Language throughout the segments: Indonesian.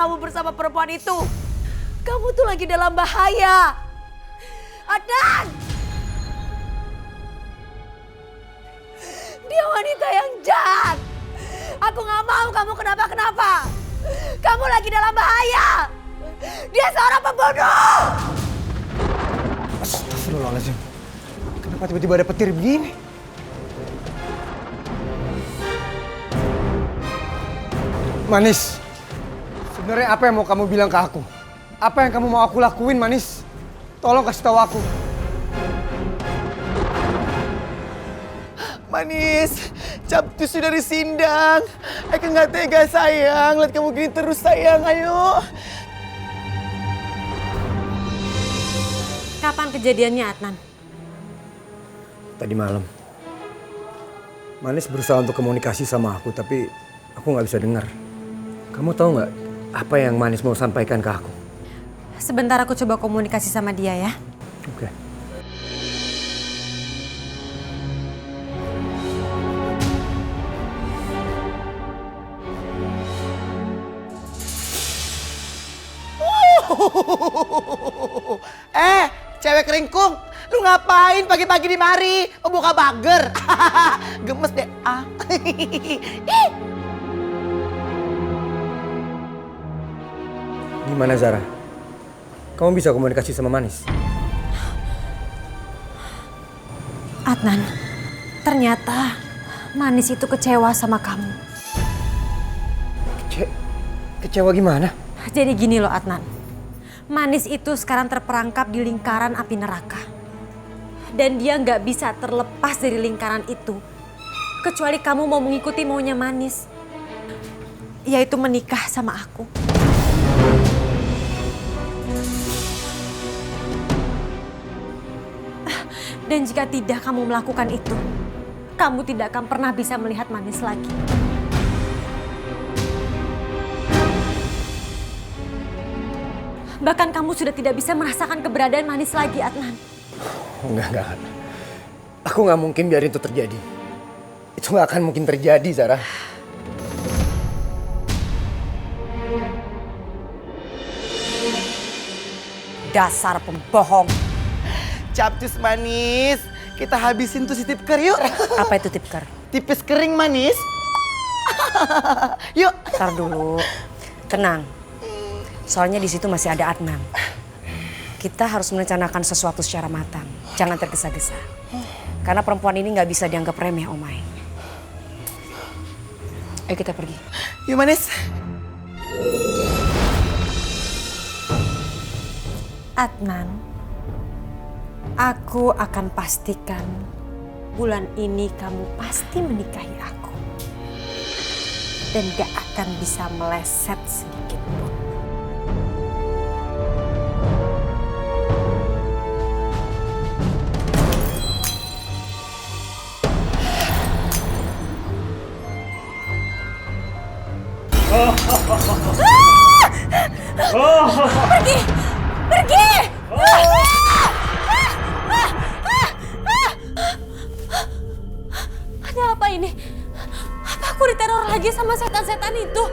kamu bersama perempuan itu. Kamu tuh lagi dalam bahaya. Adnan! Dia wanita yang jahat. Aku gak mau kamu kenapa-kenapa. Kamu lagi dalam bahaya. Dia seorang pembunuh. Astagfirullahaladzim. Kenapa tiba-tiba ada petir begini? Manis, sebenarnya apa yang mau kamu bilang ke aku? Apa yang kamu mau aku lakuin, Manis? Tolong kasih tahu aku. Manis, Capcus sudah disindang. Eka nggak tega sayang, lihat kamu gini terus sayang, ayo. Kapan kejadiannya, Adnan? Tadi malam. Manis berusaha untuk komunikasi sama aku, tapi aku nggak bisa dengar. Kamu tahu nggak apa yang Manis mau sampaikan ke aku? Sebentar aku coba komunikasi sama dia ya. Oke. Cewek keringkung, lu ngapain pagi-pagi di mari? Oh, buka bager. Gemes deh. Gimana Zara? Kamu bisa komunikasi sama Manis? Adnan, ternyata Manis itu kecewa sama kamu. Kecewa gimana? Jadi gini loh Adnan, Manis itu sekarang terperangkap di lingkaran api neraka. Dan dia nggak bisa terlepas dari lingkaran itu. Kecuali kamu mau mengikuti maunya Manis. Yaitu menikah sama aku. Dan jika tidak kamu melakukan itu, kamu tidak akan pernah bisa melihat Manis lagi. Bahkan kamu sudah tidak bisa merasakan keberadaan Manis lagi, Adnan. Enggak. Aku nggak mungkin biarin itu terjadi. Itu nggak akan mungkin terjadi, Zara. Dasar pembohong. Capcus Manis, kita habisin tuh si tipker yuk. Apa itu tipker? Tipis kering Manis. Yuk. Ntar dulu, tenang. Soalnya di situ masih ada Adnan. Kita harus merencanakan sesuatu secara matang. Jangan tergesa-gesa. Karena perempuan ini nggak bisa dianggap remeh, Omai. Ayo kita pergi. Yuk Manis. Adnan, aku akan pastikan bulan ini kamu pasti menikahi aku. Dan gak akan bisa meleset sedikit pun. Pergi! Pergi! Ada apa ini? Apa aku diteror lagi sama setan-setan itu?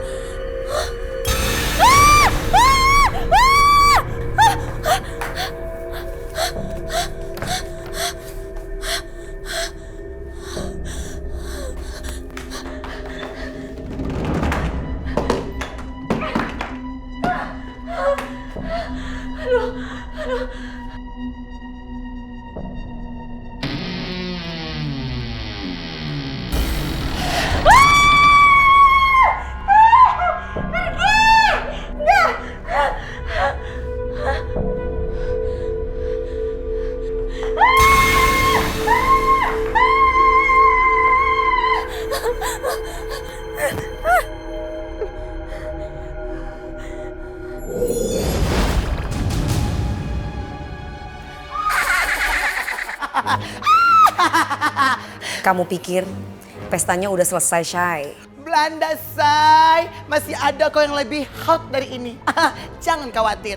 Kamu pikir pestanya udah selesai, Syai? Belanda say, masih ada kok yang lebih hot dari ini. Jangan khawatir.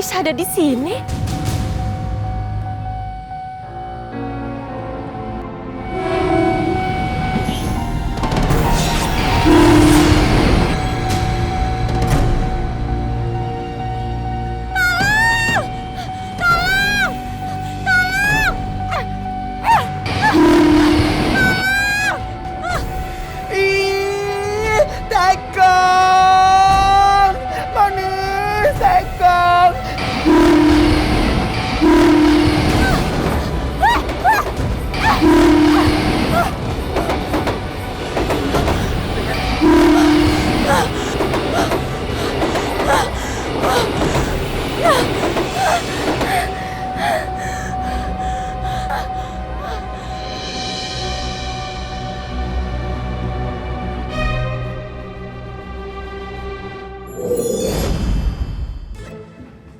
bisa ada di sini? Ih, Tekong! Manis, Tekong!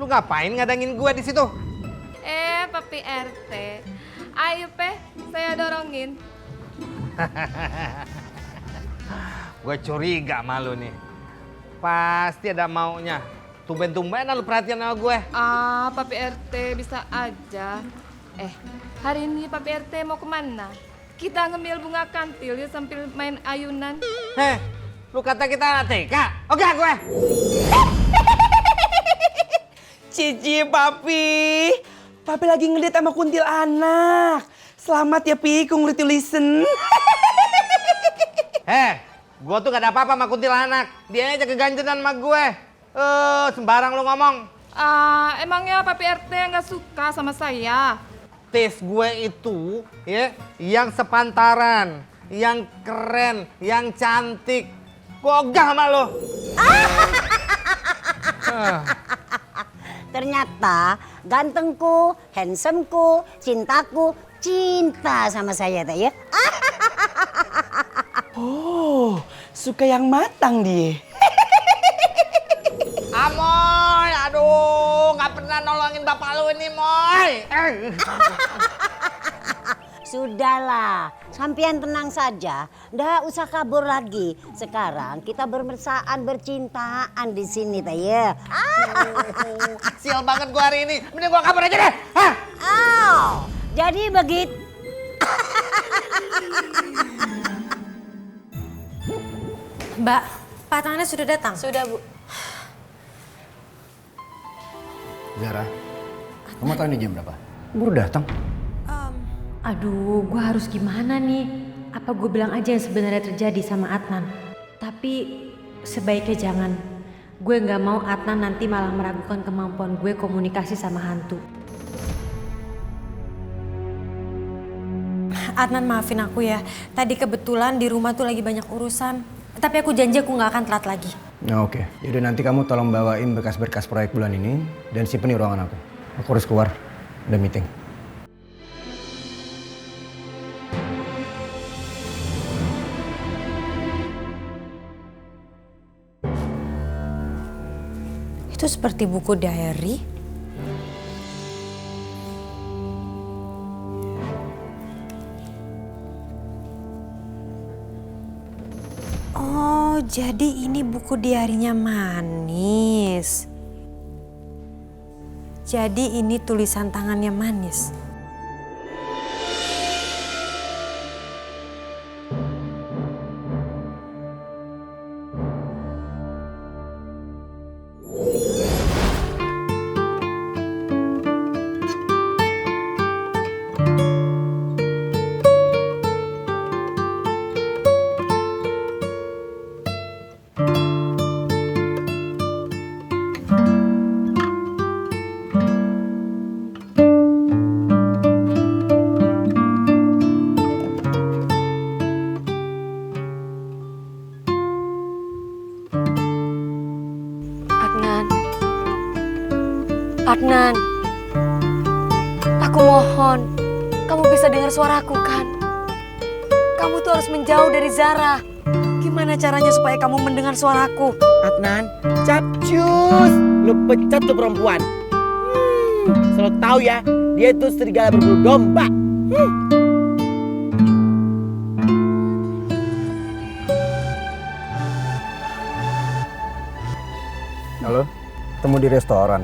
Lu ngapain ngadangin gua di situ? Papi RT. Ayo, Pe, saya dorongin. Gue curiga sama lu nih. Pasti ada maunya. Tumben-tumbenan lu perhatian sama gue. Papi RT bisa aja. Hari ini Papi RT mau kemana? Kita ngemil bunga kantil ya sambil main ayunan. Lu kata kita anak TK? Oke gue. Cici, Papi. Papi lagi ngeliat sama kuntilanak. Selamat ya, Pi, congratulations. Gue tuh gak ada apa-apa sama kuntilanak. Dia aja keganjenan sama gue. Sembarang lu ngomong. Emangnya Papi RT nggak suka sama saya? Tes gue itu ya yang sepantaran, yang keren, yang cantik. Gue ogah sama lo. Ternyata gantengku, handsomeku, cintaku, cinta sama saya tak ya? Oh, suka yang matang dia. Amoy, aduh, nggak pernah nolongin bapak lu ini, Moy. Sudahlah, sampean tenang saja, ndak usah kabur lagi. Sekarang kita bermesraan, bercintaan di sini tak ya? Sial banget gua hari ini, mending gua kabur aja deh. Jadi begitu. Mbak, pasangannya sudah datang? Sudah, Bu. Zara, kamu tahu ini jam berapa? Baru datang. Aduh, gue harus gimana nih? Apa gue bilang aja yang sebenarnya terjadi sama Adnan? Tapi sebaiknya jangan. Gue nggak mau Adnan nanti malah meragukan kemampuan gue komunikasi sama hantu. Adnan, maafin aku ya. Tadi kebetulan di rumah tuh lagi banyak urusan. Tapi aku janji aku nggak akan telat lagi. Nah, oke. Jadi nanti kamu tolong bawain berkas-berkas proyek bulan ini dan simpen di ruangan aku. Aku harus keluar. Ada meeting. Itu seperti buku diary. Oh, jadi ini buku diarinya Manis. Jadi ini tulisan tangannya Manis. Adnan, aku mohon, kamu bisa dengar suaraku kan? Kamu tuh harus menjauh dari Zara. Gimana caranya supaya kamu mendengar suaraku? Adnan, capcus. Lu pecat tuh perempuan. Selalu tahu ya, dia itu serigala berbulu domba. Halo, ketemu di restoran.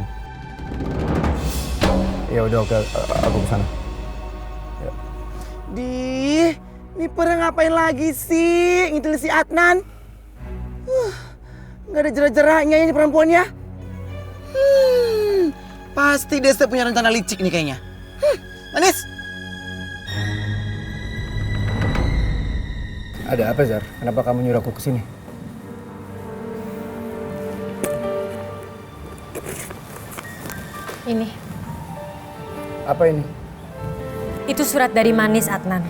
Ya udah oke, aku kesana. Ini pada ngapain lagi sih ngintil si Adnan? Nggak ada jerak-jeraknya ini perempuannya. Pasti dia punya rencana licik nih kayaknya. Manis. Ada apa Zar? Kenapa kamu nyuruh aku kesini? Ini, Apa ini? itu surat dari Manis, Adnan.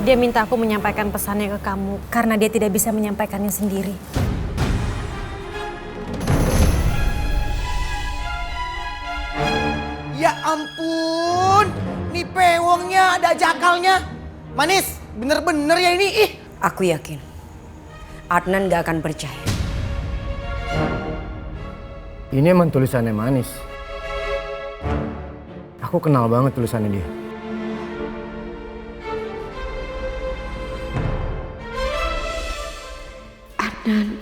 Dia minta aku menyampaikan pesannya ke kamu karena dia tidak bisa menyampaikannya sendiri. Ya ampun, nih pewongnya ada jakalnya. Manis, bener-bener ya ini. Ih. Aku yakin Adnan gak akan percaya. Ini emang tulisannya Manis. Aku kenal banget tulisannya dia. Adnan,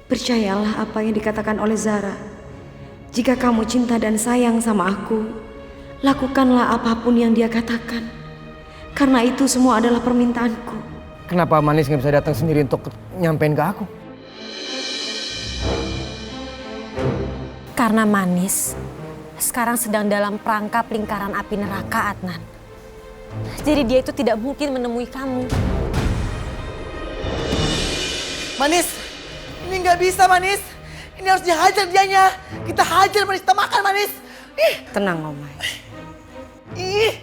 percayalah apa yang dikatakan oleh Zara. Jika kamu cinta dan sayang sama aku, lakukanlah apapun yang dia katakan. Karena itu semua adalah permintaanku. Kenapa Manis nggak bisa datang sendiri untuk nyampein ke aku? Karena Manis sekarang sedang dalam perangkap lingkaran api neraka, Adnan. Jadi dia itu tidak mungkin menemui kamu. Manis, ini nggak bisa Manis. Ini harus dihajar dianya. Kita hajar Manis, kita makan Manis. Ih, Tenang, Omai. ih.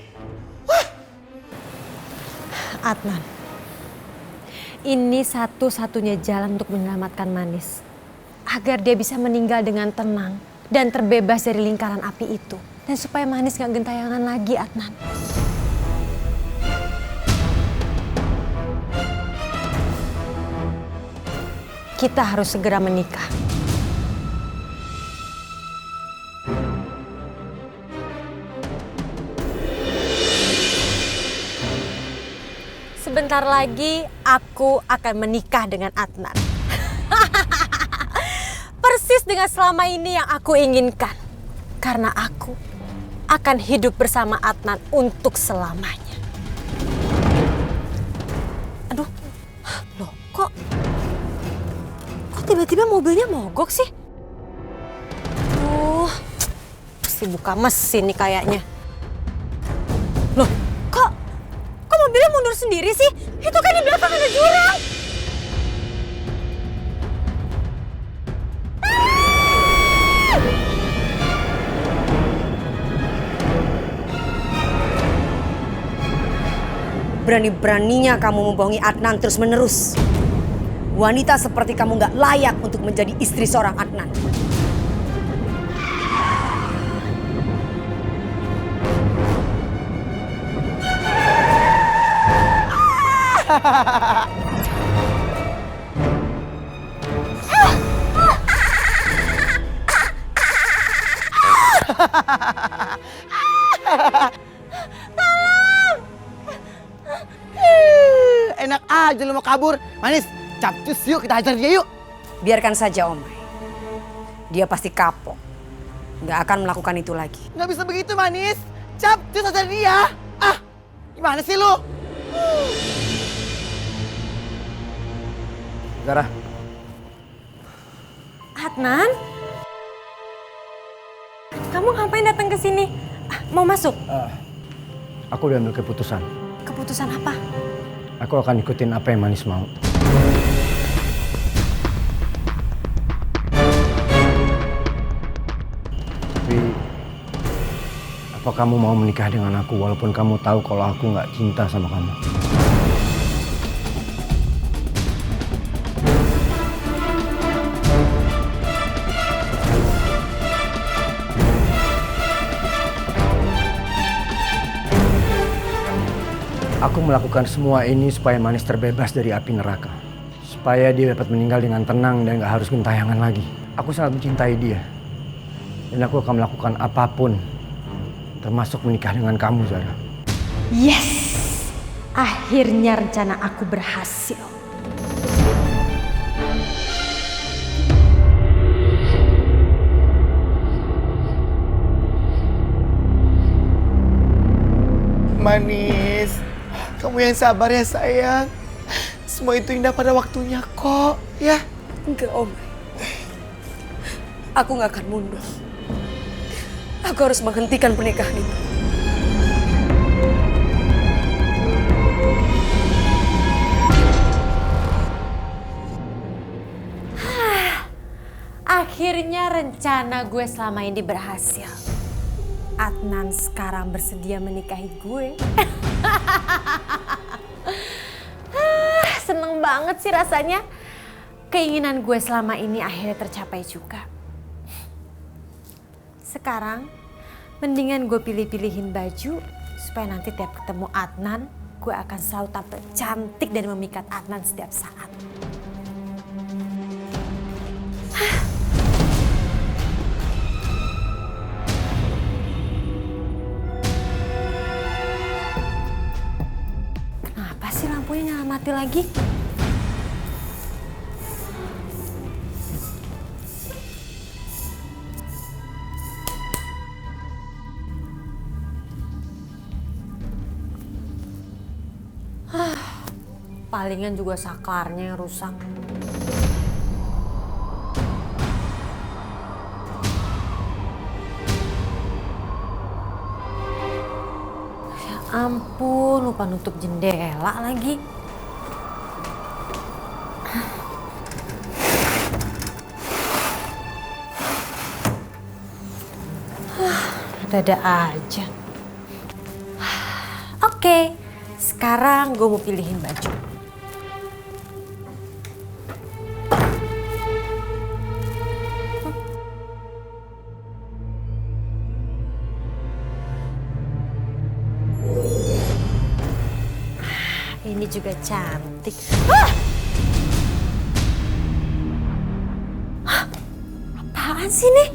Adnan, ini satu-satunya jalan untuk menyelamatkan Manis. Agar dia bisa meninggal dengan tenang dan terbebas dari lingkaran api itu. Dan supaya Manis gak gentayangan lagi, Adnan. Kita harus segera menikah. Sebentar lagi aku akan menikah dengan Adnan. Persis dengan selama ini yang aku inginkan. Karena aku akan hidup bersama Adnan untuk selamanya. Aduh, loh kok tiba-tiba mobilnya mogok sih? Pasti buka mesin nih kayaknya. Loh, kok mobilnya mundur sendiri sih? Itu kan di belakang ada jurang. Berani-beraninya kamu membohongi Adnan terus-menerus. Wanita seperti kamu gak layak untuk menjadi istri seorang Adnan. Enak aja lu mau kabur. Manis, capcus yuk kita hajar dia yuk. Biarkan saja, Omai. Dia pasti kapok. Gak akan melakukan itu lagi. Nggak bisa begitu Manis. Capcus hajar dia. Ah, gimana sih lu? Zara, Adnan? Kamu ngapain datang ke sini? Mau masuk? aku udah ambil keputusan. Keputusan apa? Aku akan ikutin apa yang Manis mau. Tapi, apa kamu mau menikah dengan aku walaupun kamu tahu kalau aku nggak cinta sama kamu? Aku melakukan semua ini supaya Manis terbebas dari api neraka. Supaya dia dapat meninggal dengan tenang dan gak harus gentayangan lagi. Aku sangat mencintai dia. Dan aku akan melakukan apapun. Termasuk menikah dengan kamu, Zara. Yes! Akhirnya rencana aku berhasil. Manis, kamu yang sabar ya sayang. Semua itu indah pada waktunya kok, ya. Enggak, Om. Aku nggak akan mundur. Aku harus menghentikan pernikahan itu. Akhirnya rencana gue selama ini berhasil. Adnan sekarang bersedia menikahi gue. Seneng banget sih rasanya. Keinginan gue selama ini akhirnya tercapai juga. Sekarang mendingan gue pilih-pilihin baju supaya nanti tiap ketemu Adnan gue akan selalu tampil cantik dan memikat Adnan setiap saat. Kenapa sih lampunya nyala mati lagi? Palingan juga saklarnya yang rusak. Ya ampun, lupa nutup jendela lagi. Dada aja. Oke, sekarang gue mau pilihin baju. Ini juga cantik. Apaan sih nih?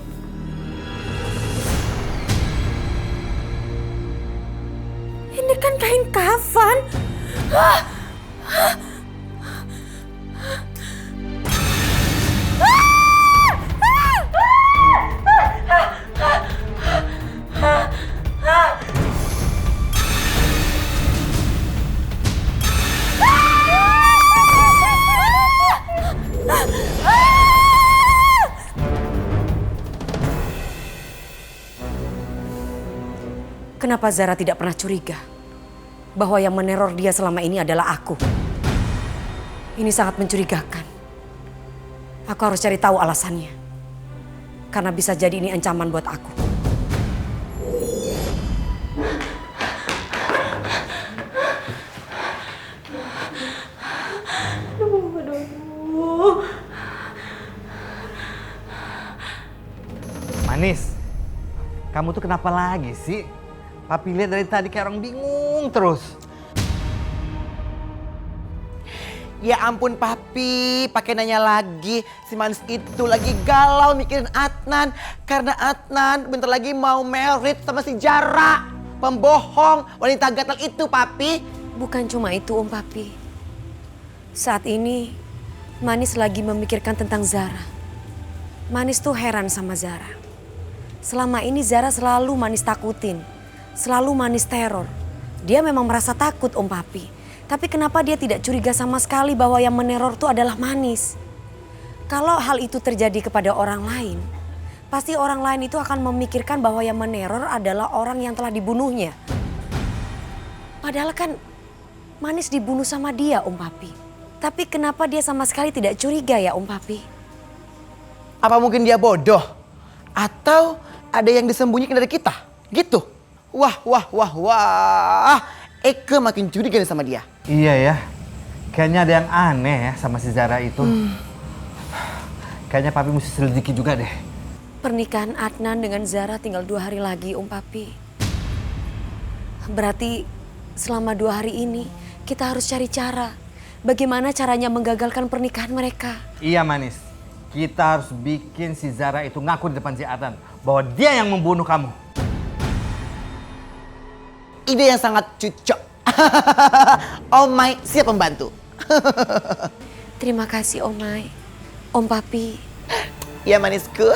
Ini kan kain kafan. Kenapa Zara tidak pernah curiga bahwa yang meneror dia selama ini adalah aku? Ini sangat mencurigakan. Aku harus cari tahu alasannya. Karena bisa jadi ini ancaman buat aku. Manis, kamu tuh kenapa lagi sih? Papi lihat dari tadi kayak orang bingung terus. Ya ampun Papi, pakai nanya lagi. Si Manis itu lagi galau mikirin Adnan. Karena Adnan bentar lagi mau married sama si Zara. Pembohong, wanita gatal itu Papi. Bukan cuma itu Om Papi. Saat ini Manis lagi memikirkan tentang Zara. Manis tuh heran sama Zara. Selama ini Zara selalu Manis takutin. Selalu Manis teror. Dia memang merasa takut Om Papi. Tapi kenapa dia tidak curiga sama sekali bahwa yang meneror itu adalah Manis? Kalau hal itu terjadi kepada orang lain, pasti orang lain itu akan memikirkan bahwa yang meneror adalah orang yang telah dibunuhnya. Padahal kan Manis dibunuh sama dia Om Papi. Tapi kenapa dia sama sekali tidak curiga ya Om Papi? Apa mungkin dia bodoh? Atau ada yang disembunyikan dari kita? Gitu. Wah. Eke makin curiga nih sama dia. Iya ya, kayaknya ada yang aneh ya sama si Zara itu. Kayaknya Papi mesti selidiki juga deh. Pernikahan Adnan dengan Zara tinggal 2 hari lagi Om Papi. Berarti selama 2 hari ini kita harus cari cara. Bagaimana caranya menggagalkan pernikahan mereka. Iya Manis, kita harus bikin si Zara itu ngaku di depan si Adnan bahwa dia yang membunuh kamu. Ide yang sangat cocok. Om Mai siap membantu. Terima kasih Om Mai. Om Papi. Ya Manisku.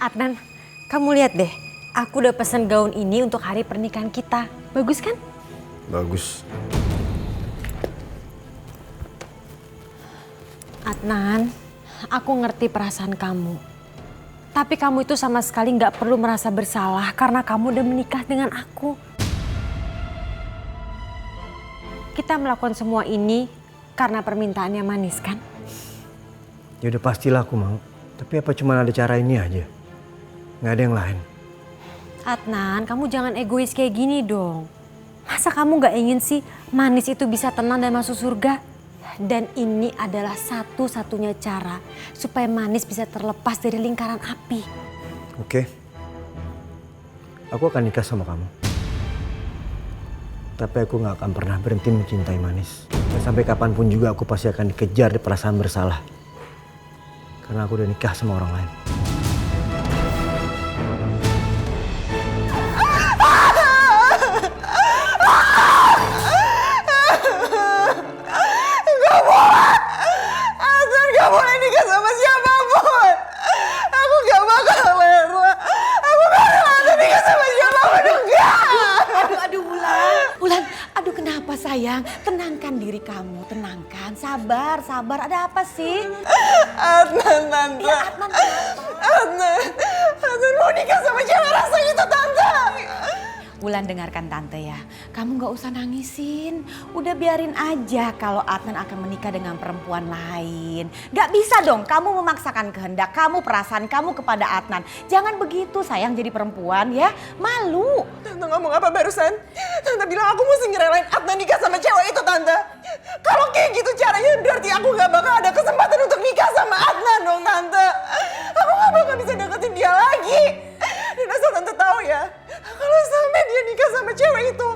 Adnan, kamu lihat deh. Aku udah pesen gaun ini untuk hari pernikahan kita. Bagus kan? Bagus. Adnan, aku ngerti perasaan kamu. Tapi kamu itu sama sekali nggak perlu merasa bersalah karena kamu udah menikah dengan aku. Kita melakukan semua ini karena permintaannya Manis kan? Ya udah pastilah aku mau. Tapi apa cuma ada cara ini aja? Nggak ada yang lain. Adnan, kamu jangan egois kayak gini dong. Masa kamu nggak ingin sih Manis itu bisa tenang dan masuk surga? Dan ini adalah satu-satunya cara supaya Manis bisa terlepas dari lingkaran api. Oke. Aku akan nikah sama kamu. Tapi aku gak akan pernah berhenti mencintai Manis. Dan sampai kapanpun juga aku pasti akan dikejar di perasaan bersalah. Karena aku udah nikah sama orang lain. Adnan gak boleh nikah sama siapapun. Aku gak bakal rela. Aku gak rela Adnan nikah sama siapapun. Enggak. Aduh Wulan, Wulan, aduh kenapa sayang? Tenangkan diri kamu, tenangkan, sabar, sabar. Ada apa sih? Adnan, Tante. Ya Adnan kenapa? Adnan mau nikah sama cewek rasa itu, Tante. Wulan dengarkan tante ya, kamu gak usah nangisin. Udah biarin aja kalau Adnan akan menikah dengan perempuan lain. Gak bisa dong kamu memaksakan kehendak kamu, perasaan kamu kepada Adnan. Jangan begitu sayang jadi perempuan ya, malu. Tante ngomong apa barusan? Tante bilang aku mesti ngerelain Adnan nikah sama cewek itu, Tante. Kalau kayak gitu caranya berarti aku gak bakal ada kesempatan untuk nikah sama Adnan dong, Tante. Aku gak bakal bisa deketin dia lagi. Dan asal Tante tahu ya, kalau sampai dia nikah sama cewek itu,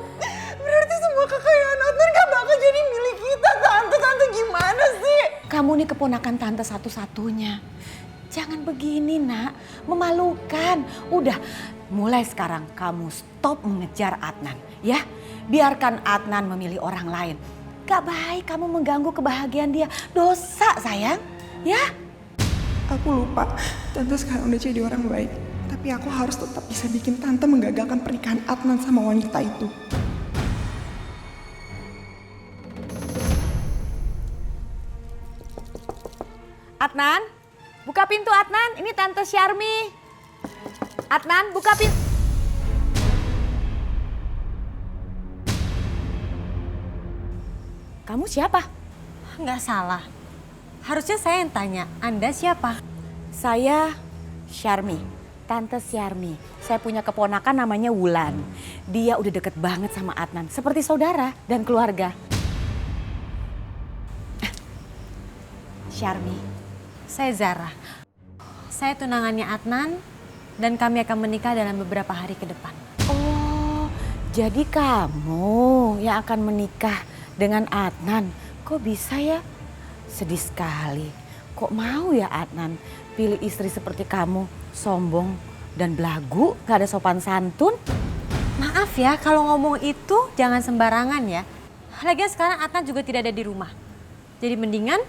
berarti semua kekayaan Adnan gak bakal jadi milik kita, Tante. Tante gimana sih? Kamu nih keponakan tante satu-satunya. Jangan begini nak, memalukan. Udah, mulai sekarang kamu stop mengejar Adnan ya. Biarkan Adnan memilih orang lain. Gak baik kamu mengganggu kebahagiaan dia. Dosa sayang, ya. Aku lupa, Tante sekarang udah jadi orang baik. Tapi aku harus tetap bisa bikin Tante menggagalkan pernikahan Adnan sama wanita itu. Adnan, buka pintu Adnan. Ini Tante Syarmi. Adnan, buka pintu. Kamu siapa? Nggak salah. Harusnya saya yang tanya, Anda siapa? Saya Syarmi, Tante Syarmi. Saya punya keponakan namanya Wulan. Dia udah deket banget sama Adnan, seperti saudara dan keluarga. Syarmi, Saya Zara. Saya tunangannya Adnan dan kami akan menikah dalam beberapa hari ke depan. oh jadi kamu yang akan menikah dengan Adnan. Kok bisa ya? Sedih sekali. Kok mau ya Adnan pilih istri seperti kamu, sombong dan belagu, gak ada sopan santun? Maaf ya, kalau ngomong itu jangan sembarangan ya. Lagian sekarang Adnan juga tidak ada di rumah. Jadi mendingan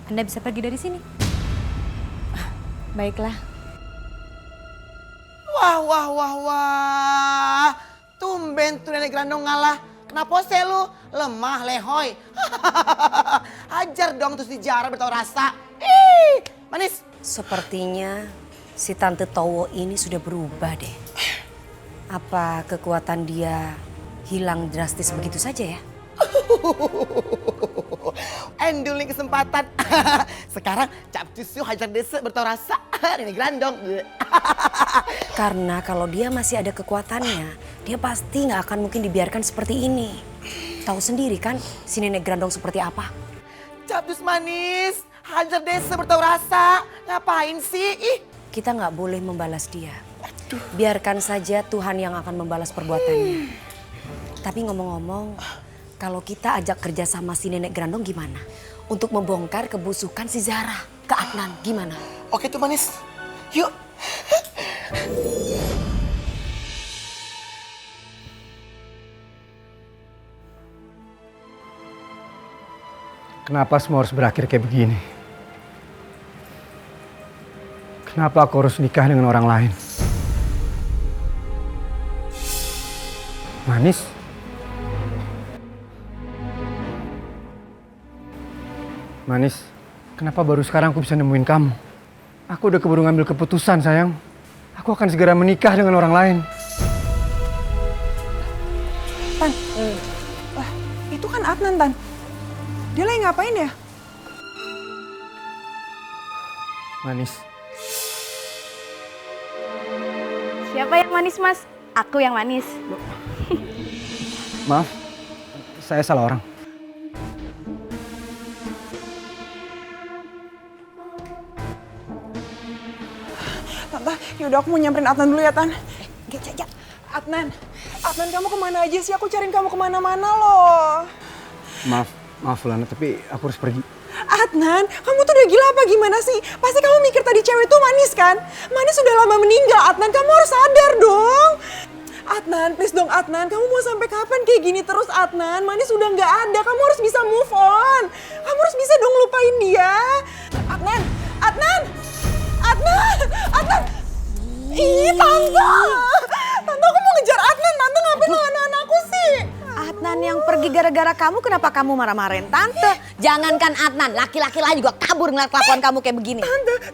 Anda bisa pergi dari sini. Baiklah. Wah. Tumben tuh nenek Grandong ngalah. Kenapa sih lu? Lemah, lehoy. Ajar dong tuh si Jara bertahu rasa. Ih, Manis. Sepertinya si Tante Towo ini sudah berubah deh. Apa kekuatan dia hilang drastis begitu saja ya? Enduling kesempatan. Sekarang capcusu hajar desa bertahu rasa. Nenek Grandong. Karena kalau dia masih ada kekuatannya, dia pasti nggak akan mungkin dibiarkan seperti ini. Tahu sendiri kan si nenek Grandong seperti apa? Capcus manis, hajar desa bertahu rasa. Ngapain sih? Ih. Kita nggak boleh membalas dia. Biarkan saja Tuhan yang akan membalas perbuatannya. Tapi ngomong-ngomong, kalau kita ajak kerja sama si nenek Grandong gimana? Untuk membongkar kebusukan si Zara ke Adnan, gimana? Oke tuh Manis. Yuk. Kenapa semua harus berakhir kayak begini? Kenapa aku harus nikah dengan orang lain? Manis? Manis, kenapa baru sekarang aku bisa nemuin kamu? Aku udah keburu ngambil keputusan, sayang. Aku akan segera menikah dengan orang lain. Tan, wah, itu kan Adnan, Tan. Dia lagi ngapain ya? Manis, Siapa yang manis, Mas? Aku yang manis. maaf, saya salah orang. Tante, yaudah aku mau nyamperin Adnan dulu ya, Tan. Adnan, Adnan kamu kemana aja sih? Aku cariin kamu kemana-mana loh. Maaf Lana, tapi aku harus pergi. Adnan, kamu tuh udah gila apa gimana sih? Pasti kamu mikir tadi cewek itu Manis kan? Manis sudah lama meninggal, Adnan. Kamu harus sadar dong. Adnan, please dong Adnan. Kamu mau sampai kapan kayak gini terus, Adnan? Manis udah nggak ada. Kamu harus bisa move on. Kamu harus bisa dong lupain dia. Adnan, Adnan, Adnan, Adnan. Ih, Tante. Tante, aku mau ngejar Adnan. Tante ngapain nahan aku sih? Adnan yang pergi gara-gara kamu, kenapa kamu marah-marahin Tante? Jangankan Adnan, laki-laki lain juga kabur ngeliat kelakuan kamu kayak begini.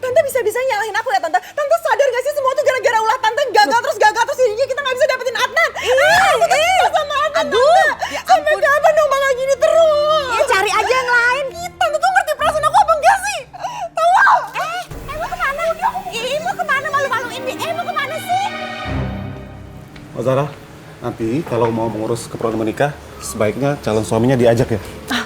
Tante bisa-bisa nyalahin aku ya Tante. Tante sadar gak sih semua tuh gara-gara ulah Tante gagal terus jadinya kita gak bisa dapetin Adnan. Aku tuh cinta sama Adnan. Aduh, Tante. Sampai kapan dong bakal gini terus? Ya cari aja yang lain. Tante tuh ngerti perasaan aku apa enggak sih? Tahu? Mau kemana? Mau kemana malu-maluin nih? Mau kemana sih? Mbak Zara, nanti kalau mau mengurus keperluan menikah, sebaiknya calon suaminya diajak ya.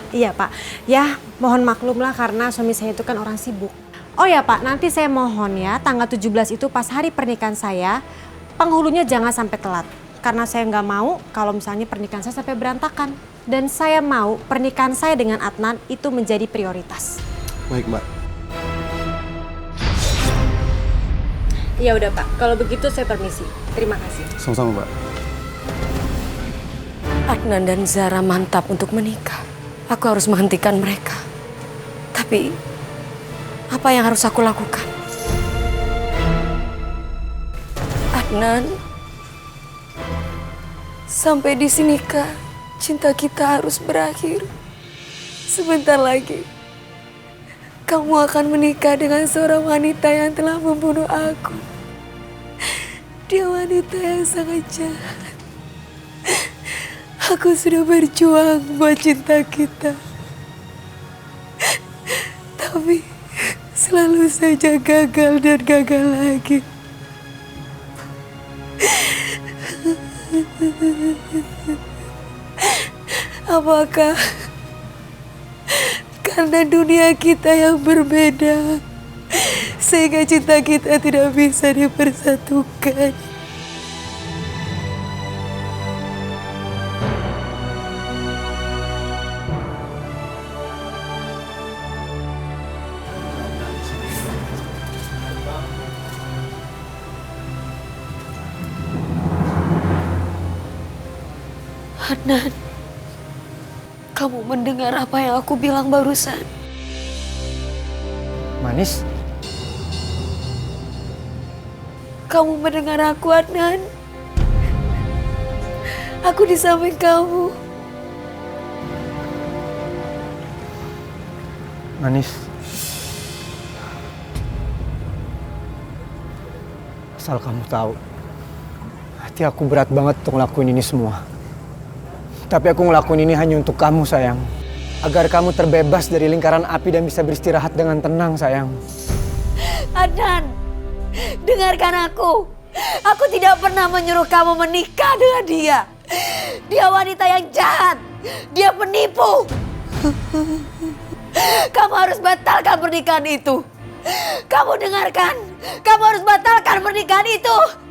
Iya Pak, ya mohon maklum lah karena suami saya itu kan orang sibuk. Oh ya Pak, nanti saya mohon ya tanggal 17 itu pas hari pernikahan saya, penghulunya jangan sampai telat. Karena saya nggak mau kalau misalnya pernikahan saya sampai berantakan. Dan saya mau pernikahan saya dengan Adnan itu menjadi prioritas. Baik Mbak. Ya udah Pak, kalau begitu saya permisi. Terima kasih. Sama-sama Mbak. Adnan dan Zara mantap untuk menikah. Aku harus menghentikan mereka. Tapi, apa yang harus aku lakukan? Adnan, sampai di sinikah cinta kita harus berakhir. Sebentar lagi, kamu akan menikah dengan seorang wanita yang telah membunuh aku. Dia wanita yang sangat jahat. Aku sudah berjuang buat cinta kita. Tapi selalu saja gagal dan gagal lagi. Apakah karena dunia kita yang berbeda sehingga cinta kita tidak bisa dipersatukan? Adnan, kamu mendengar apa yang aku bilang barusan? Manis, Kamu mendengar aku, Adnan? Aku di samping kamu. Manis. Asal kamu tahu, hati aku berat banget untuk ngelakuin ini semua. Tapi aku ngelakuin ini hanya untuk kamu, sayang. Agar kamu terbebas dari lingkaran api dan bisa beristirahat dengan tenang, sayang. Adnan, dengarkan aku. Aku tidak pernah menyuruh kamu menikah dengan dia. Dia wanita yang jahat. Dia penipu. Kamu harus batalkan pernikahan itu. Kamu dengarkan. Kamu harus batalkan pernikahan itu.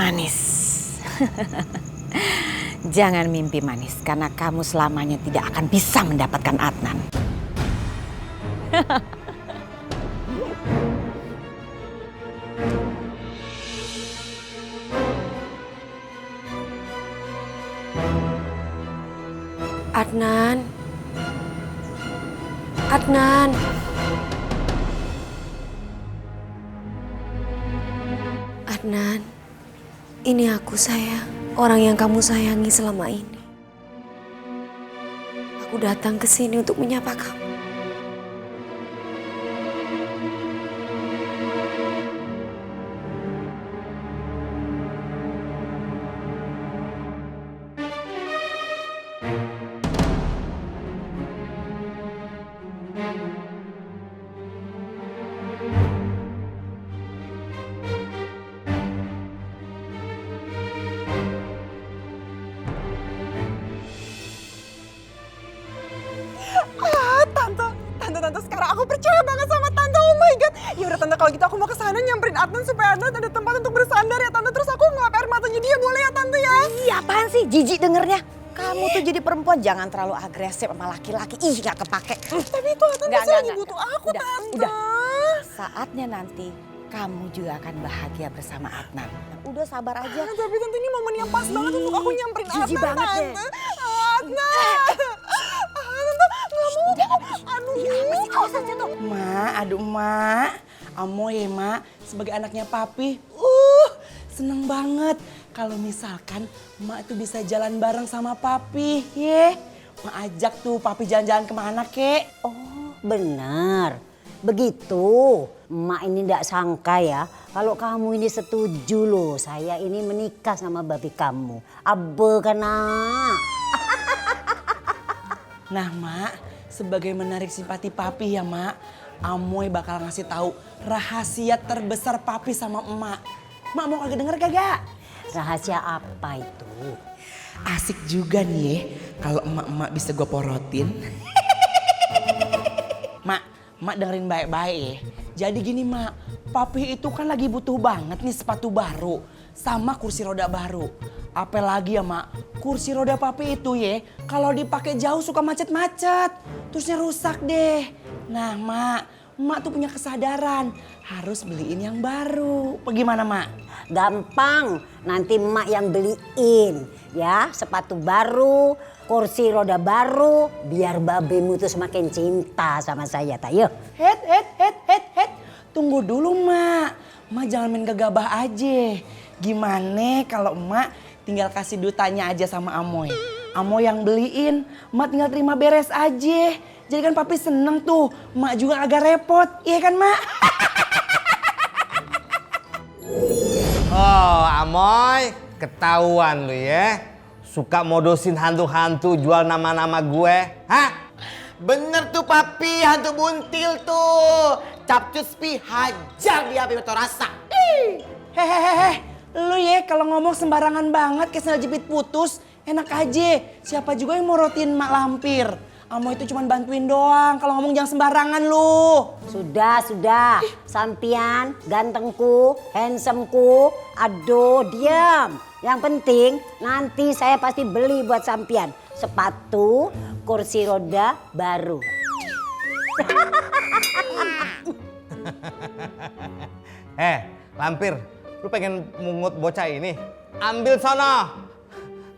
manis. Jangan mimpi manis karena kamu selamanya tidak akan bisa mendapatkan Adnan. Adnan. Adnan. Adnan. Ini aku sayang. Orang yang kamu sayangi selama ini. Aku datang ke sini untuk menyapa kamu. Tante, sekarang aku percaya banget sama Tante. Oh my God. Ya udah Tante, kalau gitu aku mau ke sana nyamperin Adnan supaya Adnan ada tempat untuk bersandar ya Tante. Terus aku ngelap air matanya dia, boleh ya Tante ya? Iya, apaan sih? Jijik dengernya. Kamu tuh jadi perempuan jangan terlalu agresif sama laki-laki. Ih, gak kepake. Tapi itu Adnan pasti lagi butuh aku, Tante. Udah. Saatnya nanti kamu juga akan bahagia bersama Adnan. Udah sabar aja. Tapi Tante, ini momen yang pas banget untuk aku nyamperin Jijik Adnan, banget deh. Tante. Adnan. Tante, gak mau. Aduh. Ya, pasti awas aja tuh. Mak, aduh mak. Amoy mak, sebagai anaknya papi. Seneng banget. Kalau misalkan mak tuh bisa jalan bareng sama papi. Mak ajak tuh papi jalan-jalan kemana kek. Oh benar. Begitu. Emak ini tidak sangka ya. Kalau kamu ini setuju loh. Saya ini menikah sama babi kamu. Abe kena. Nah mak, sebagai menarik simpati papi ya mak, Amoy bakal ngasih tahu rahasia terbesar papi sama emak. Mak mau kagak denger kagak? Rahasia apa itu? Asik juga nih ya, kalau emak-emak bisa gue porotin. Mak dengerin baik-baik ya. Jadi gini mak, papi itu kan lagi butuh banget nih sepatu baru sama kursi roda baru. Apalagi ya mak, kursi roda papi itu ya kalau dipakai jauh suka macet-macet, terusnya rusak deh. Nah mak tuh punya kesadaran harus beliin yang baru. Bagaimana mak? Gampang, nanti emak yang beliin ya sepatu baru, kursi roda baru, biar babemu tuh semakin cinta sama saya, tayo. Het. Tunggu dulu mak jangan main gegabah aja. Gimana kalau emak tinggal kasih duitanya aja sama Amoy. Amoy yang beliin, emak tinggal terima beres aja. Jadi kan papi seneng tuh, emak juga agak repot, iya kan mak? Oh, Amoy, ketahuan lu ya. Suka modosin hantu-hantu jual nama-nama gue. Hah? Bener tuh papi, hantu buntil tuh. Capcus pi, hajar dia api beto rasa. Hehehe, lu ya kalau ngomong sembarangan banget kayak sandal jepit putus. Enak aja, siapa juga yang mau rotiin mak lampir. Amoy itu cuma bantuin doang, kalau ngomong jangan sembarangan lu. Sudah. Sampian, gantengku, handsomeku, aduh diam. Yang penting nanti saya pasti beli buat sampian sepatu, kursi roda baru. Lampir, lu pengen mungut bocah ini? Ambil sono.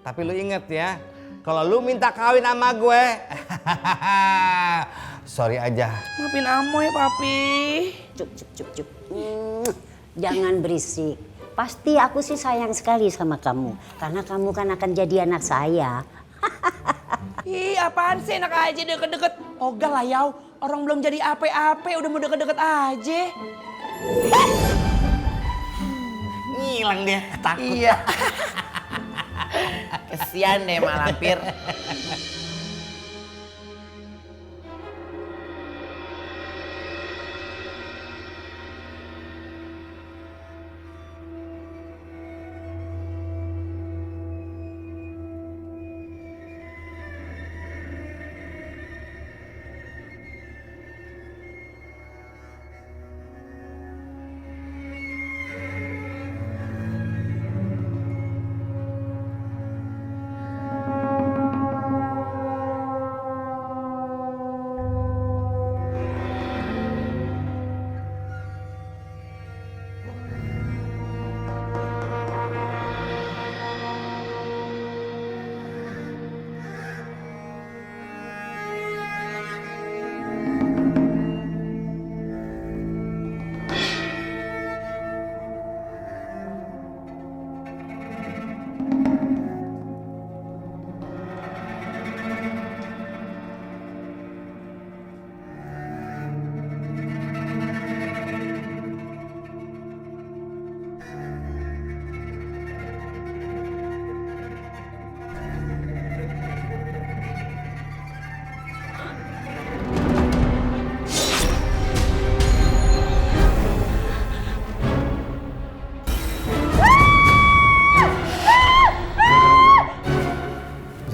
Tapi lu inget ya, kalau lu minta kawin sama gue, sorry aja. Maafin Amoy papi. Cuk. Jangan berisik. Pasti aku sih sayang sekali sama kamu. Karena kamu kan akan jadi anak saya. Ih apaan sih enak aja deket-deket. Ogah lah yaw, orang belum jadi ape-ape udah mau deket-deket aja. Ngilang dia, takut. Iya. Kesian deh mak lampir.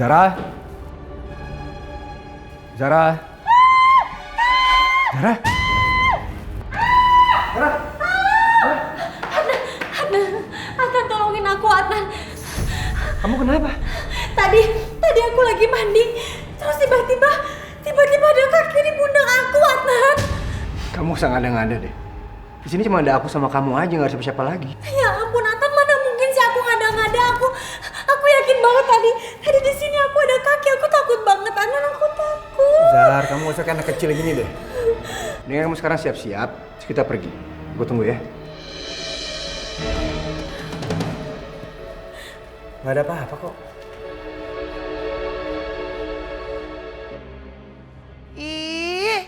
Zara? Zara? Zara? Zara? Adnan, tolongin aku, Adnan. Kamu kenapa? Tadi aku lagi mandi, terus tiba-tiba ada kaki di pundak aku, Adnan. Kamu sangat ngada-ngada deh. Di sini cuma ada aku sama kamu aja, nggak ada siapa-siapa lagi. Ya ampun, Adnan, mana mungkin sih aku ngada-ngada. Aku yakin banget tadi di sini aku ada kaki. Aku takut banget, Adnan, aku takut. Zar, kamu gak usah kayak anak kecil gini deh. Mendingan kamu sekarang siap-siap, terus kita pergi. Gue tunggu ya. Gak ada apa-apa kok. Ih,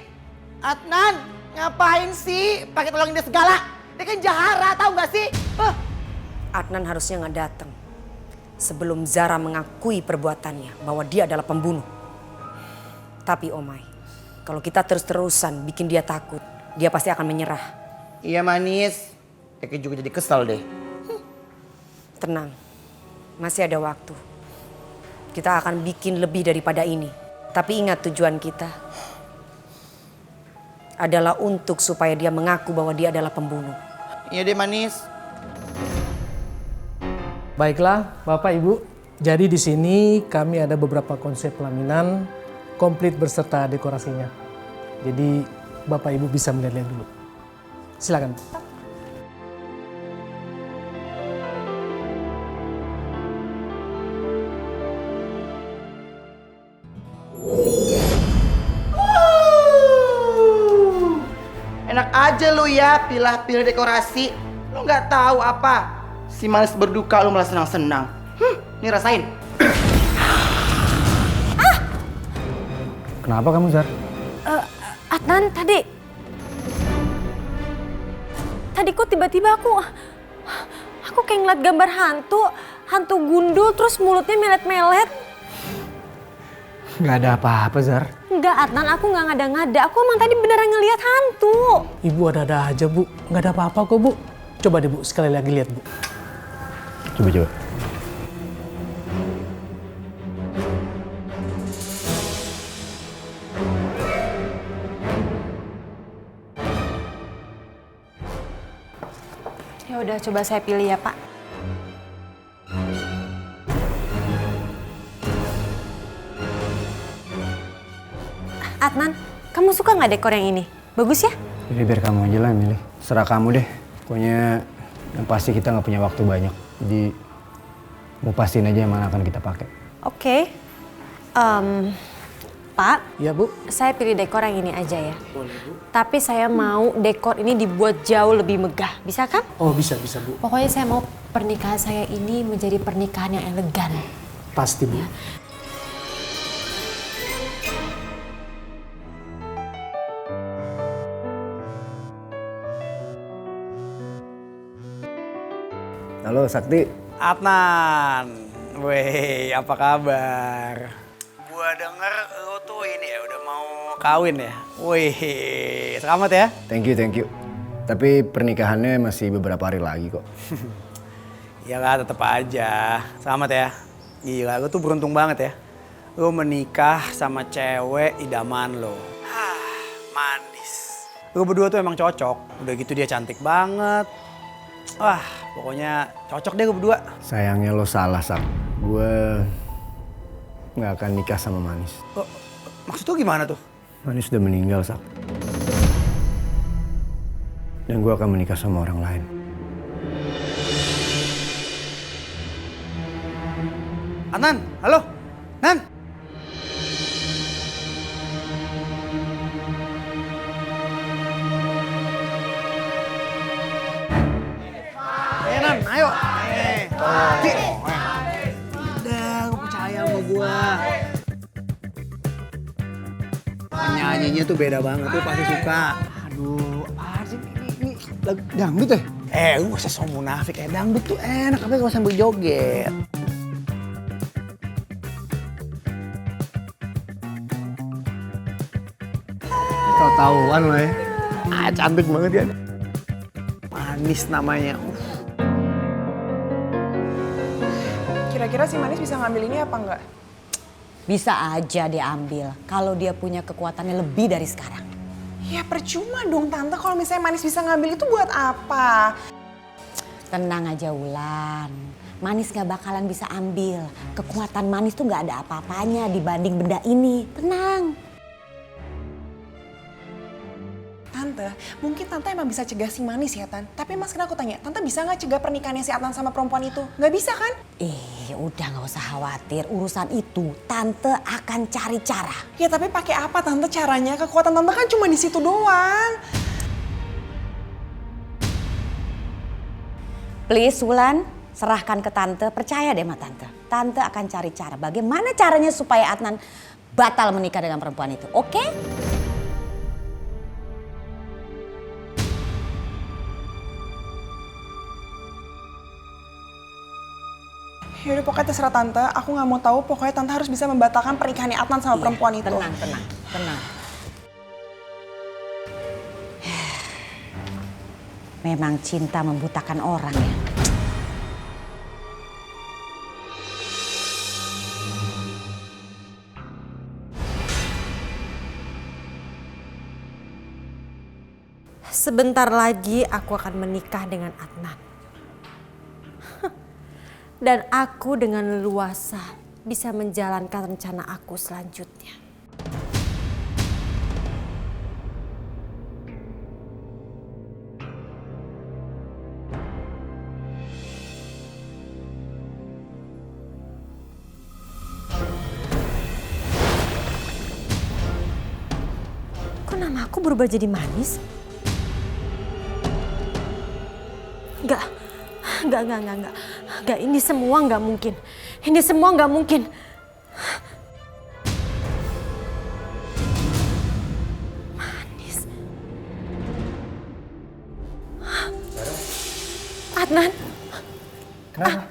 Adnan, ngapain sih pakai tolongin dia segala? Dia kan jahara, tahu nggak sih? Adnan harusnya nggak datang sebelum Zara mengakui perbuatannya bahwa dia adalah pembunuh. Tapi Omai, kalau kita terus-terusan bikin dia takut, dia pasti akan menyerah. Iya manis, Eki juga jadi kesel deh. Tenang, masih ada waktu. Kita akan bikin lebih daripada ini. Tapi ingat tujuan kita adalah untuk supaya dia mengaku bahwa dia adalah pembunuh. Iya deh manis. Baiklah, Bapak Ibu. Jadi di sini kami ada beberapa konsep pelaminan komplit beserta dekorasinya. Jadi Bapak Ibu bisa melihat-lihat dulu. Silakan. Enak aja lu ya pilih-pilih dekorasi. Lu nggak tahu apa. Si manis berduka lu malah senang-senang. Nih rasain. Kenapa kamu, Zar? Adnan, tadi kok tiba-tiba aku kayak ngeliat gambar hantu gundul terus mulutnya melet-melet. Gak ada apa-apa, Zar. Enggak, Adnan, aku nggak ngada-ngada. Aku emang tadi beneran ngeliat hantu. Ibu ada-ada aja, Bu. Nggak ada apa-apa kok, Bu. Coba deh, Bu. Sekali lagi lihat, Bu. Coba. Ya udah, coba saya pilih ya, Pak. Adnan, kamu suka nggak dekor yang ini? Bagus ya? Jadi biar kamu aja lah yang milih. Serah kamu deh. Pokoknya yang pasti kita nggak punya waktu banyak. Jadi mau pastiin aja yang mana akan kita pakai. Oke. Pak. Iya, Bu. Saya pilih dekor yang ini aja ya. Boleh, Bu. Tapi saya mau dekor ini dibuat jauh lebih megah. Bisa kan? Oh, bisa, Bu. Pokoknya saya mau pernikahan saya ini menjadi pernikahan yang elegan. Pasti, Bu. Halo, Sakti. Adnan, weh, apa kabar? Gua denger lu tuh ini ya udah mau kawin ya. Wih, selamat ya. Thank you. Tapi pernikahannya masih beberapa hari lagi kok. Iyalah, tetep aja. Selamat ya. Gila, lu tuh beruntung banget ya. Lu menikah sama cewek idaman lo. Manis. Lu berdua tuh emang cocok. Udah gitu dia cantik banget. Wah, pokoknya cocok deh gue berdua. Sayangnya lo salah, Sak. Gue nggak akan nikah sama Manis. Oh, maksud lo gimana tuh? Manis udah meninggal, Sak. Dan gue akan menikah sama orang lain. Adnan, halo? Nan? Nan, ayo. Udah, lu percaya sama gua. Penyanyinya tuh beda banget, tuh pasti suka. Aduh, apaan sih ini lagu dangdut ya? Lu gak usah sok munafik, dangdut tuh enak, tapi kalau sambil joget. Tahu-tahuan lo ya. Cantik banget ya. Manis namanya. Kira-kira si Manis bisa ngambil ini apa enggak? Bisa aja dia ambil kalau dia punya kekuatannya lebih dari sekarang. Ya percuma dong Tante kalau misalnya Manis bisa ngambil itu buat apa? Tenang aja Wulan, Manis gak bakalan bisa ambil. Kekuatan Manis tuh gak ada apa-apanya dibanding benda ini. Tenang. Tante, mungkin Tante emang bisa cegah si Manis ya Tan. Tapi Mas kena aku tanya, Tante bisa gak cegah pernikahannya si Adnan sama perempuan itu? Gak bisa kan? Udah gak usah khawatir, urusan itu Tante akan cari cara. Ya tapi pakai apa Tante caranya? Kekuatan Tante kan cuma di situ doang. Please Wulan, serahkan ke Tante, percaya deh sama Tante. Tante akan cari cara bagaimana caranya supaya Adnan batal menikah dengan perempuan itu, oke? Yaudah pokoknya terserah Tante, aku gak mau tahu. Pokoknya Tante harus bisa membatalkan pernikahannya Adnan sama perempuan itu. Tenang. Memang cinta membutakan orang ya. Sebentar lagi aku akan menikah dengan Adnan. Dan aku dengan leluasa bisa menjalankan rencana aku selanjutnya. Kok nama aku berubah jadi Manis? Enggak, ini semua enggak mungkin. Ini semua enggak mungkin. Manis. Adnan.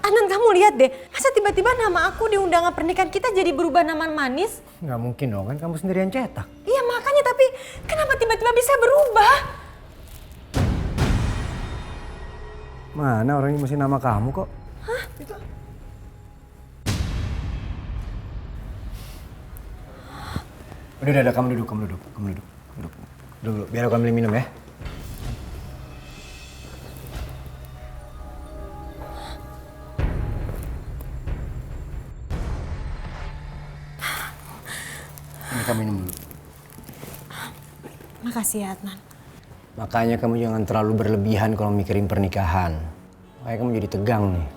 Adnan, kamu lihat deh. Masa tiba-tiba nama aku di undangan pernikahan kita jadi berubah nama Manis? Nggak mungkin dong, kan kamu sendirian cetak. Iya makanya, tapi kenapa tiba-tiba bisa berubah? Mana orang ini masih nama kamu kok? Hah? Udah, kamu duduk. Duduk, biar aku ambil minum ya. Ini kamu minum dulu. Makasih ya Adnan. Makanya kamu jangan terlalu berlebihan kalau mikirin pernikahan. Makanya kamu jadi tegang nih.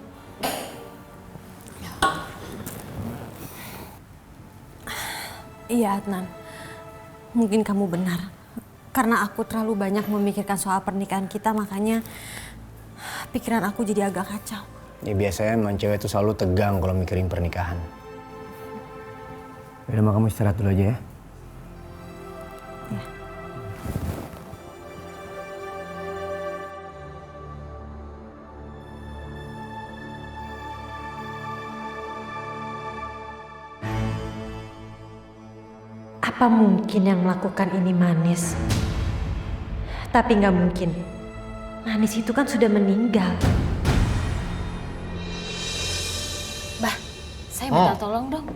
Iya Adnan, mungkin kamu benar. Karena aku terlalu banyak memikirkan soal pernikahan kita, makanya pikiran aku jadi agak kacau. Ya biasanya emang cewek itu selalu tegang kalau mikirin pernikahan. Udah, kamu istirahat dulu aja ya. Apa mungkin yang melakukan ini Manis? Tapi nggak mungkin. Manis itu kan sudah meninggal. Bah, saya minta tolong dong.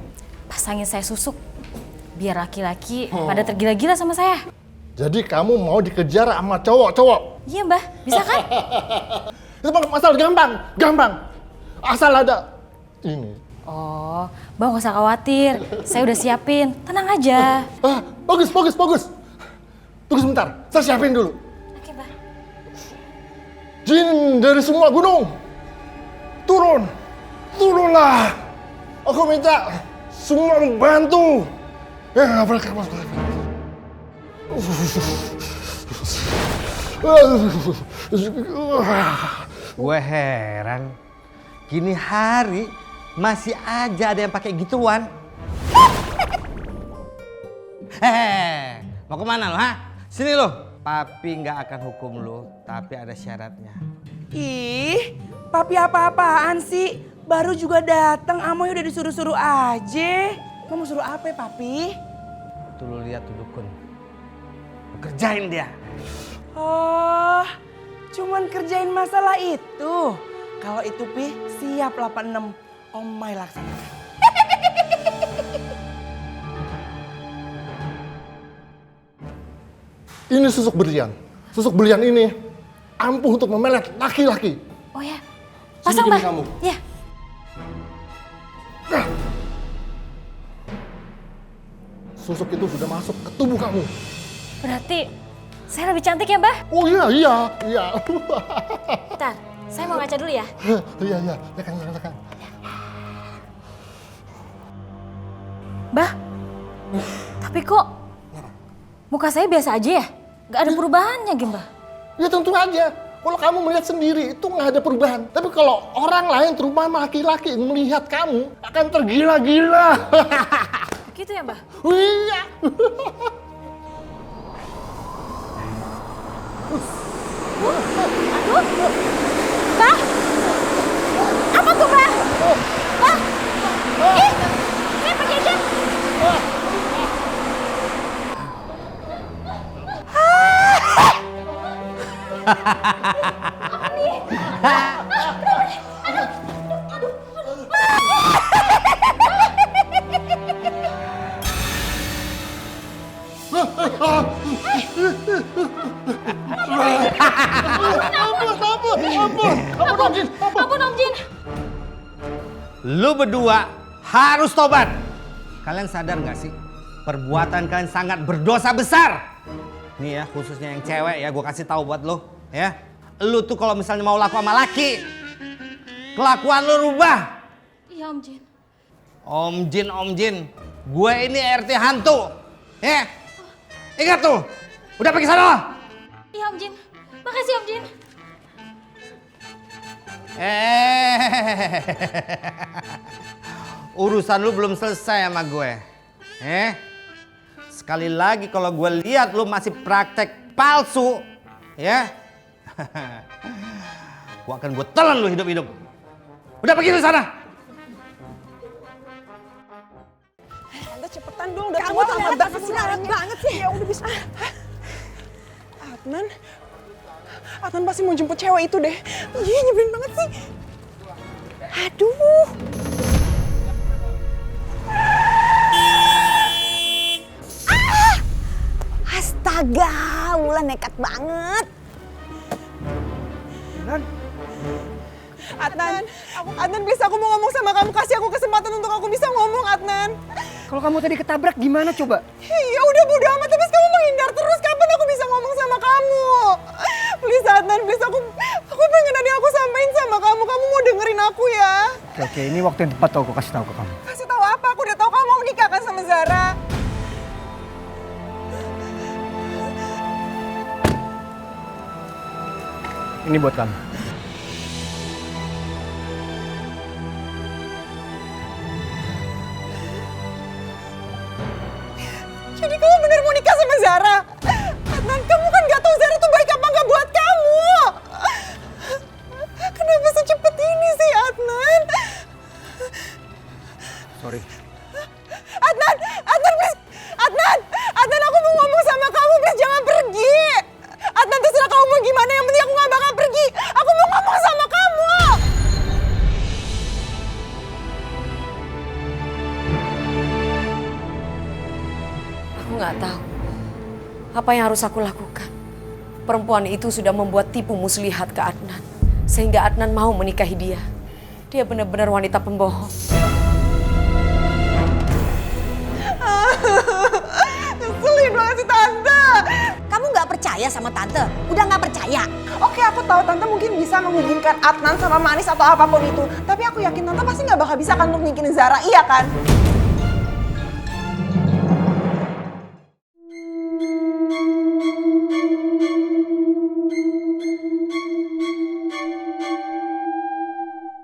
Pasangin saya susuk. Biar laki-laki pada tergila-gila sama saya. Jadi kamu mau dikejar sama cowok-cowok? Iya Mbah, bisa kan? Itu masalah gampang. Asal ada ini. Oh, Bang gak usah khawatir. Saya udah siapin, tenang aja. Bagus. Tunggu sebentar, saya siapin dulu. Oke, Bang. Jin dari semua gunung, turunlah. Aku minta semua membantu. Ya, boleh. Gue heran, gini hari masih aja ada yang pakai gituan. Hehehe, mau kemana lo, ha? Sini lo. Papi nggak akan hukum lo, tapi ada syaratnya. Ih, papi apa-apaan sih? Baru juga datang, Amoy udah disuruh-suruh aja. Kamu suruh apa ya, papi? Tuh lo lihat tuh dukun. Lo kerjain dia. Oh, cuman kerjain masalah itu. Kalau itu, Pi, siap 86. Om Mai laksanakan. Ini susuk berlian. Susuk berlian ini ampuh untuk memelet laki-laki. Oh ya, Sini pasang gini Mbah. kamu. Ya. Susuk itu sudah masuk ke tubuh kamu. Berarti saya lebih cantik ya, Mbah? Oh iya. Bentar, saya mau ngaca dulu ya. Iya. Tekan. Mbah, tapi kok muka saya biasa aja ya? Gak ada perubahannya, Mbah? Ya tentu aja. Kalau kamu melihat sendiri itu nggak ada perubahan. Tapi kalau orang lain, terutama laki-laki, melihat kamu akan tergila-gila. Gitu ya, Mbah? Iya. Aduh, Mbah! Apa tuh, Mbah? Mbah! Ih, saya pergi aja. Ampun, Om Jin. Lu berdua harus tobat. Kalian sadar gak sih? Perbuatan kalian sangat berdosa besar. Nih ya, khususnya yang cewek ya, gue kasih tahu buat lo. Ya, lu tuh kalau misalnya mau laku sama laki, kelakuan lu rubah. Iya, Om Jin. Om Jin, gue ini RT hantu. Ya, ingat tuh. Udah pergi sana. Iya, Om Jin. Makasih, Om Jin. Urusan lu belum selesai sama gue. Sekali lagi kalau gue lihat lu masih praktek palsu, ya, gue akan gue telan lu hidup-hidup. Udah pergi lu sana. Tante cepetan dong, udah tua lama banget sih. Ya udah bisa. Adnan pasti mau jemput cewek itu deh. Iya, nyebelin banget sih. Aduh. Astaga, Wulan nekat banget. Adnan please, aku mau ngomong sama kamu. Kasih aku kesempatan untuk aku bisa ngomong, Adnan. Kalau kamu tadi ketabrak gimana coba? Ya udah bodo amat, tapi kamu menghindar terus. Kapan aku bisa ngomong sama kamu? Please Adnan, please, aku pengen tadi aku sampein sama kamu. Kamu mau dengerin aku ya? Oke, ini waktu yang tepat aku kasih tahu ke kamu. Kasih tahu apa? Aku udah tahu kamu mau nikah kan sama Zara. Ini buat kamu. Jadi kamu bener mau nikah sama Zara? Adnan, kamu kan gak tahu Zara tuh baik apa nggak buat kamu. Kenapa secepat ini sih, Adnan? Sorry. Adnan please. Adnan, aku mau ngomong sama kamu, please jangan pergi. Adnan, terserah kamu mau gimana, yang penting aku gak bakal pergi. Aku mau ngomong sama kamu. Aku nggak tahu apa yang harus aku lakukan. Perempuan itu sudah membuat tipu muslihat ke Adnan, sehingga Adnan mau menikahi dia. Dia benar-benar wanita pembohong. Ngeselin banget sih Tante. Kamu nggak percaya sama Tante? Udah nggak percaya? Oke, aku tahu Tante mungkin bisa menghubungkan Adnan sama Manis atau apapun itu. Tapi aku yakin Tante pasti nggak bakal bisa kan untuk nyingkirin Zara, iya kan?